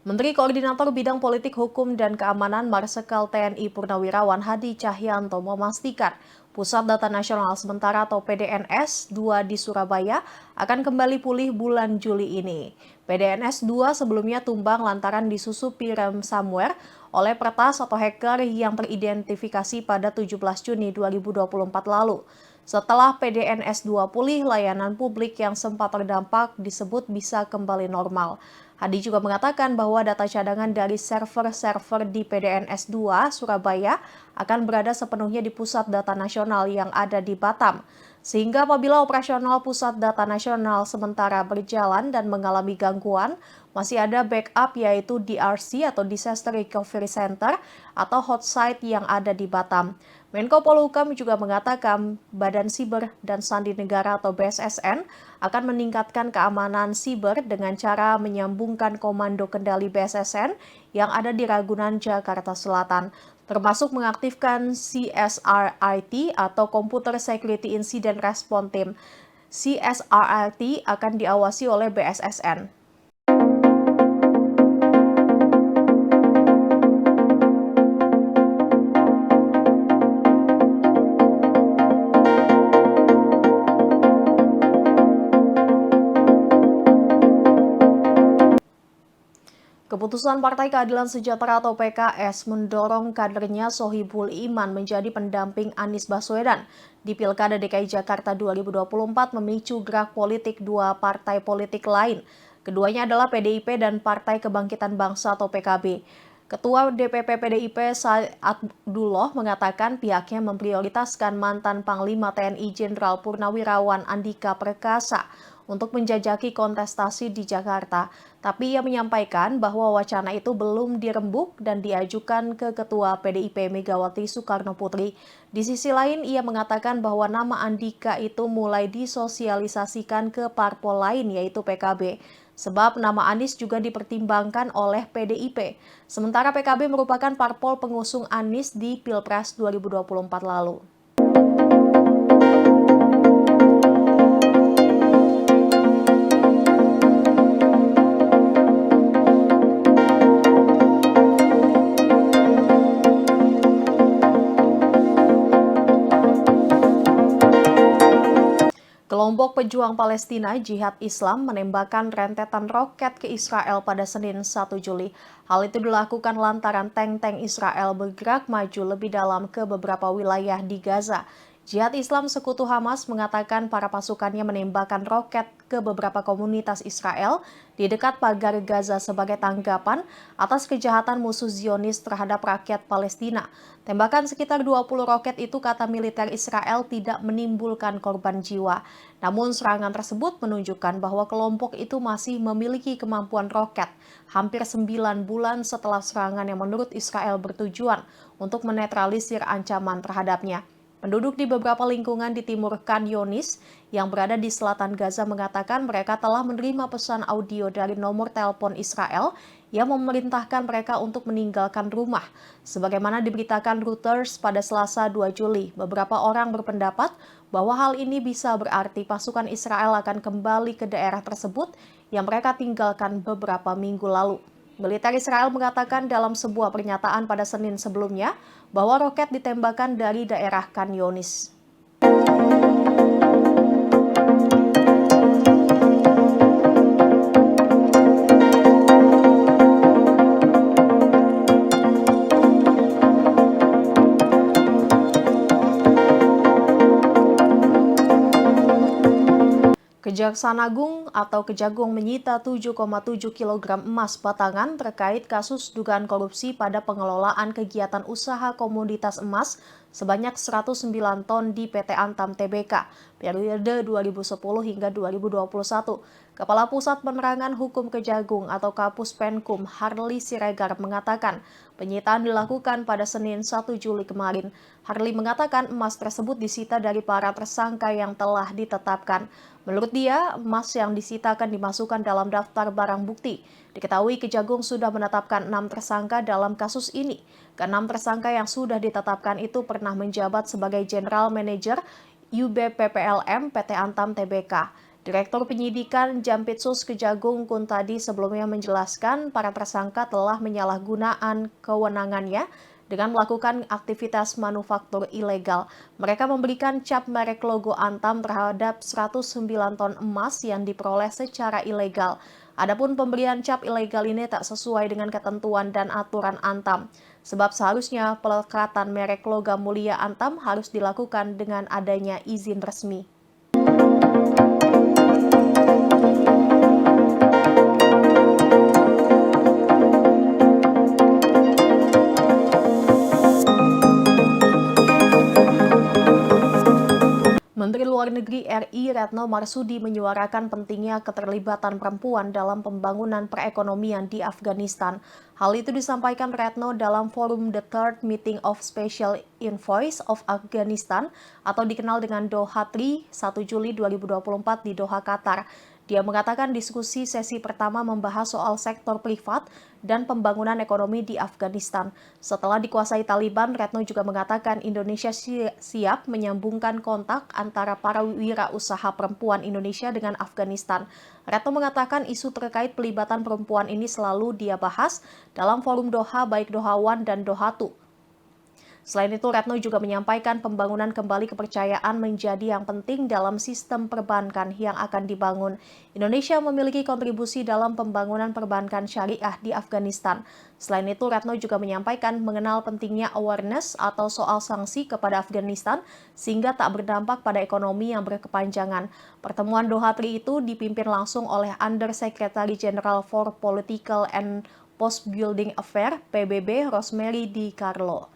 Menteri Koordinator Bidang Politik Hukum dan Keamanan Marsikal TNI Purnawirawan Hadi Cahyanto memastikan Pusat Data Nasional Sementara atau PDNS 2 di Surabaya akan kembali pulih bulan Juli ini. PDNS 2 sebelumnya tumbang lantaran disusupi ransomware oleh peretas atau hacker yang teridentifikasi pada 17 Juni 2024 lalu. Setelah PDNS 2 pulih, layanan publik yang sempat terdampak disebut bisa kembali normal. Hadi juga mengatakan bahwa data cadangan dari server-server di PDNS 2 Surabaya akan berada sepenuhnya di Pusat Data Nasional yang ada di Batam. Sehingga apabila operasional Pusat Data Nasional sementara berjalan dan mengalami gangguan, masih ada backup yaitu DRC atau Disaster Recovery Center atau hot site yang ada di Batam. Menko Polhukam juga mengatakan Badan Siber dan Sandi Negara atau BSSN akan meningkatkan keamanan siber dengan cara menyambungkan komando kendali BSSN yang ada di Ragunan, Jakarta Selatan, termasuk mengaktifkan CSRIT atau Computer Security Incident Response Team. CSRIT akan diawasi oleh BSSN. Keputusan Partai Keadilan Sejahtera atau PKS mendorong kadernya Sohibul Iman menjadi pendamping Anies Baswedan di Pilkada DKI Jakarta 2024 memicu gerak politik dua partai politik lain. Keduanya adalah PDIP dan Partai Kebangkitan Bangsa atau PKB. Ketua DPP PDIP Said Abdullah mengatakan pihaknya memprioritaskan mantan Panglima TNI Jenderal Purnawirawan Andika Perkasa untuk menjajaki kontestasi di Jakarta. Tapi ia menyampaikan bahwa wacana itu belum dirembuk dan diajukan ke Ketua PDIP Megawati Soekarno Putri. Di sisi lain, ia mengatakan bahwa nama Andika itu mulai disosialisasikan ke parpol lain yaitu PKB. Sebab nama Anies juga dipertimbangkan oleh PDIP. Sementara PKB merupakan parpol pengusung Anies di Pilpres 2024 lalu. Kelompok pejuang Palestina Jihad Islam menembakkan rentetan roket ke Israel pada Senin 1 Juli. Hal itu dilakukan lantaran tank-tank Israel bergerak maju lebih dalam ke beberapa wilayah di Gaza. Jihad Islam Sekutu Hamas mengatakan para pasukannya menembakkan roket ke beberapa komunitas Israel di dekat pagar Gaza sebagai tanggapan atas kejahatan musuh Zionis terhadap rakyat Palestina. Tembakan sekitar 20 roket itu, kata militer Israel, tidak menimbulkan korban jiwa. Namun serangan tersebut menunjukkan bahwa kelompok itu masih memiliki kemampuan roket hampir 9 bulan setelah serangan yang menurut Israel bertujuan untuk menetralisir ancaman terhadapnya. Penduduk di beberapa lingkungan di timur Khan Younis yang berada di selatan Gaza mengatakan mereka telah menerima pesan audio dari nomor telepon Israel yang memerintahkan mereka untuk meninggalkan rumah. Sebagaimana diberitakan Reuters pada Selasa 2 Juli, beberapa orang berpendapat bahwa hal ini bisa berarti pasukan Israel akan kembali ke daerah tersebut yang mereka tinggalkan beberapa minggu lalu. Militer Israel mengatakan dalam sebuah pernyataan pada Senin sebelumnya bahwa roket ditembakkan dari daerah Khan Younis. Kejaksaan Agung atau Kejagung menyita 7,7 kg emas batangan terkait kasus dugaan korupsi pada pengelolaan kegiatan usaha komoditas emas sebanyak 109 ton di PT Antam Tbk periode 2010 hingga 2021. Kepala Pusat Penerangan Hukum Kejagung atau Kapus Penkum Harli Siregar mengatakan penyitaan dilakukan pada Senin 1 Juli kemarin. Harli mengatakan emas tersebut disita dari para tersangka yang telah ditetapkan. Menurut dia, emas yang disita akan dimasukkan dalam daftar barang bukti. Diketahui Kejagung sudah menetapkan 6 tersangka dalam kasus ini. Ke-6 tersangka yang sudah ditetapkan itu pernah menjabat sebagai General Manager UBPPLM PT Antam Tbk. Direktur Penyidikan Jampitsus Kejagung Kuntadi sebelumnya menjelaskan para tersangka telah menyalahgunaan kewenangannya dengan melakukan aktivitas manufaktur ilegal. Mereka memberikan cap merek logo Antam terhadap 109 ton emas yang diperoleh secara ilegal. Adapun pemberian cap ilegal ini tak sesuai dengan ketentuan dan aturan Antam. Sebab seharusnya pelekatan merek logam mulia Antam harus dilakukan dengan adanya izin resmi. Menteri Luar Negeri RI Retno Marsudi menyuarakan pentingnya keterlibatan perempuan dalam pembangunan perekonomian di Afghanistan. Hal itu disampaikan Retno dalam forum The Third Meeting of Special Envoys of Afghanistan atau dikenal dengan Doha TRI 1 Juli 2024 di Doha, Qatar. Dia mengatakan diskusi sesi pertama membahas soal sektor privat dan pembangunan ekonomi di Afghanistan. Setelah dikuasai Taliban, Retno juga mengatakan Indonesia siap menyambungkan kontak antara para wirausaha perempuan Indonesia dengan Afghanistan. Retno mengatakan isu terkait pelibatan perempuan ini selalu dia bahas dalam forum Doha baik Doha One dan Doha Two. Selain itu, Retno juga menyampaikan pembangunan kembali kepercayaan menjadi yang penting dalam sistem perbankan yang akan dibangun. Indonesia memiliki kontribusi dalam pembangunan perbankan syariah di Afghanistan. Selain itu, Retno juga menyampaikan mengenal pentingnya awareness atau soal sanksi kepada Afghanistan sehingga tak berdampak pada ekonomi yang berkepanjangan. Pertemuan Doha TRI itu dipimpin langsung oleh Under Secretary General for Political and Post Building Affairs (PBB) Rosemary DiCarlo.